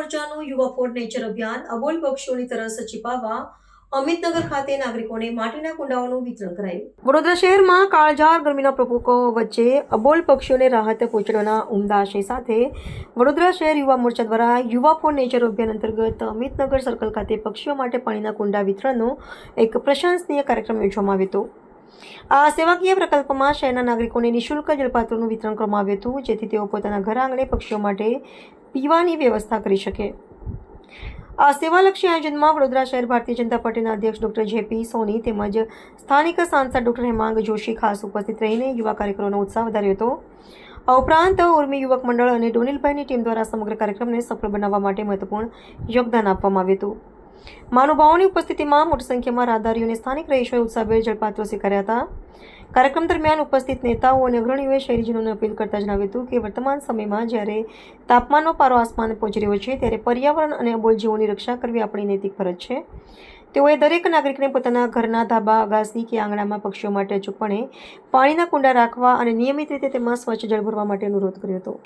મોરચાનું યુવા four nature અભિયાન અબોલ પક્ષીઓની તરસ છીપાવવા અમિતનગર ખાતે નાગરિકોને માટીના કુંડાઓનું વિતરણ કરાયું. વડોદરા શહેરમાં કાળઝાળ ગરમીના પ્રકોપ વચ્ચે અબોલ પક્ષીઓને રાહત પહોંચાડવાના ઉમદા આશય સાથે વડોદરા શહેર યુવા મોરચા દ્વારા યુવા ફોર નેચર અભિયાન અંતર્ગત અમિતનગર સર્કલ ખાતે પક્ષીઓ માટે પાણીના કુંડા વિતરણનો એક પ્રશંસનીય કાર્યક્રમ યોજવામાં આવ્યો હતો. આ સેવાકીય પ્રકલ્પમાં શહેરના નાગરિકોને નિઃશુલ્ક જળપાત્રોનું વિતરણ કરવામાં આવ્યું હતું, જેથી તેઓ પોતાના ઘર આંગણે પક્ષીઓ માટે પીવાની વ્યવસ્થા કરી શકે. આ સેવાલક્ષી આયોજનમાં વડોદરા શહેર ભારતીય જનતા પાર્ટીના અધ્યક્ષ ડોક્ટર જેપી સોની તેમજ સ્થાનિક સાંસદ ડોક્ટર હેમાંગ જોશી ખાસ ઉપસ્થિત રહીને યુવા કાર્યકરોનો ઉત્સાહ વધાર્યો હતો. આ ઉપરાંત ઉર્મી યુવક મંડળ અને ડોનિલભાઈની ટીમ દ્વારા સમગ્ર કાર્યક્રમને સફળ બનાવવા માટે મહત્વપૂર્ણ યોગદાન આપવામાં આવ્યું હતું. મહાનુભાવોની ઉપસ્થિતિમાં મોટી સંખ્યામાં રાહદારીઓ અને સ્થાનિક રહીશોએ ઉત્સાહભેર જળપાત્રો સ્વીકાર્યા હતા. કાર્યક્રમ દરમિયાન ઉપસ્થિત નેતાઓ અને અગ્રણીઓએ શહેરીજનોને અપીલ કરતા જણાવ્યું હતું કે વર્તમાન સમયમાં જ્યારે તાપમાનનો પારો આસમાને પહોંચી રહ્યો છે, ત્યારે પર્યાવરણ અને અબોલ જીવોની રક્ષા કરવી આપણી નૈતિક ફરજ છે. તેઓએ દરેક નાગરિકને પોતાના ઘરના ધાબા, અગાસી કે આંગણામાં પક્ષીઓ માટે અચૂકપણે પાણીના કુંડા રાખવા અને નિયમિત રીતે તેમાં સ્વચ્છ જળ ભરવા માટે અનુરોધ કર્યો હતો.